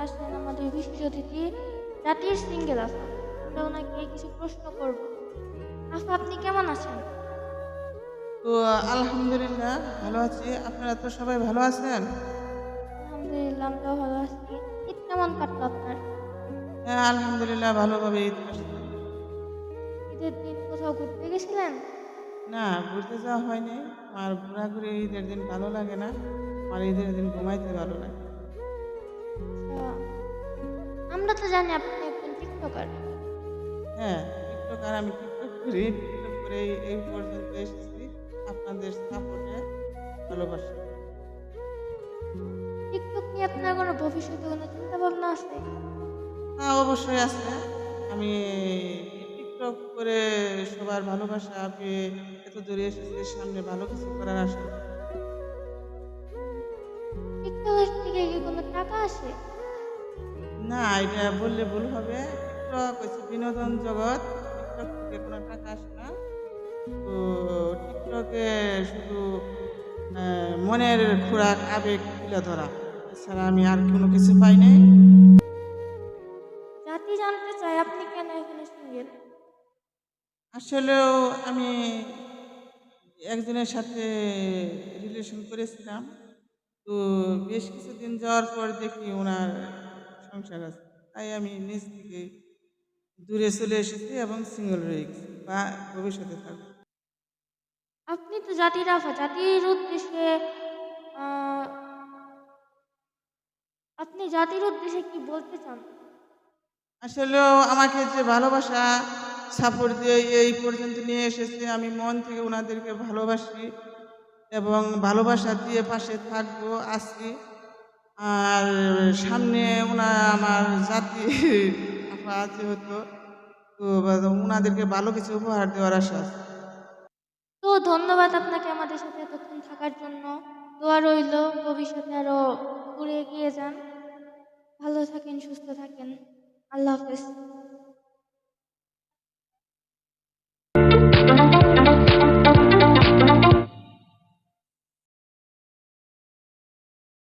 আসেন আমাদের বিশেষ অতিথি জাতির সিঙ্গেল আফা। আমরা ওনাকে কিছু প্রশ্ন করব। আফা, আপনি কেমন আছেন? তো আলহামদুলিল্লাহ ভালো আছি। আপনারা তো সবাই ভালো আছেন? আলহামদুলিল্লাহ, আমরাও ভালো আছি। ঈদ কেমন কাটলো আপনার? হ্যাঁ, আলহামদুলিল্লাহ ভালোভাবে ঈদ কাটছে। ঈদের দিন কোথাও ঘুরতে গেছিলেন? না, ঘুরতে যাওয়া হয়নি। আর ঘোরাঘুরি ঈদের দিন ভালো লাগে না। আমার ঈদের দিন ঘুমাইতে ভালো লাগে। আচ্ছা, আমরা তো জানি আপনি একজন টিকটকার। হ্যাঁ, টিকটক আর আমি টিকটক করি। টিকটক করে এই পর্যন্ত এসেছি আপনাদের সাপোর্টে, ভালোবাসা। টিকটক নিয়ে আপনার কোনো ভবিষ্যতে কোনো চিন্তা ভাবনা আছে? হ্যাঁ, অবশ্যই আছে। আমি টিকটক করে সবার ভালোবাসা পেয়ে এত দূরে এসেছি, সামনে ভালো কিছু করার আশা। টিকটকের থেকে কি কোনো টাকা আসে? না, এটা বললে ভুল হবে। টিকটক হচ্ছে বিনোদন জগৎ। টিকটক থেকে কোনো টাকা আসে না। তো টিকটকে শুধু মনের খোরাক, আবেগ তুলে ধরা। এছাড়া আমি আর কোনো কিছু পাই নাই। জাতি জানতে চায় আপনি কেন এখানে সিঙ্গেল? আসলেও আমি একজনের সাথে রিলেশন করেছিলাম। তো বেশ কিছুদিন যাওয়ার পর দেখি ওনার সংসার আছে। তাই আমি নিজ থেকে দূরে চলে এসেছি এবং সিঙ্গেল রয়ে গেছি বা ভবিষ্যতে থাকবো। আপনি তো জাতির আফা, জাতির উদ্দেশ্যে আহ, আপনি জাতির উদ্দেশ্যে কি বলতে চান? আসলেও আমাকে যে ভালোবাসা সাপোর্ট দিয়ে এই পর্যন্ত নিয়ে এসেছে, আমি মন থেকে ওনাদেরকে ভালোবাসি এবং ভালোবাসা দিয়ে পাশে থাকবো, আছি। আর সামনে আমার জাতি আপা যেহেতু, তো ওনাদেরকে ভালো কিছু উপহার দেওয়ার আশা আছে। তো ধন্যবাদ আপনাকে আমাদের সাথে এতক্ষণ থাকার জন্য। দোয়া রইল ভবিষ্যতে আরো ঘুরে এগিয়ে যান। ভালো থাকেন, সুস্থ থাকেন। আল্লাহ হাফেজ।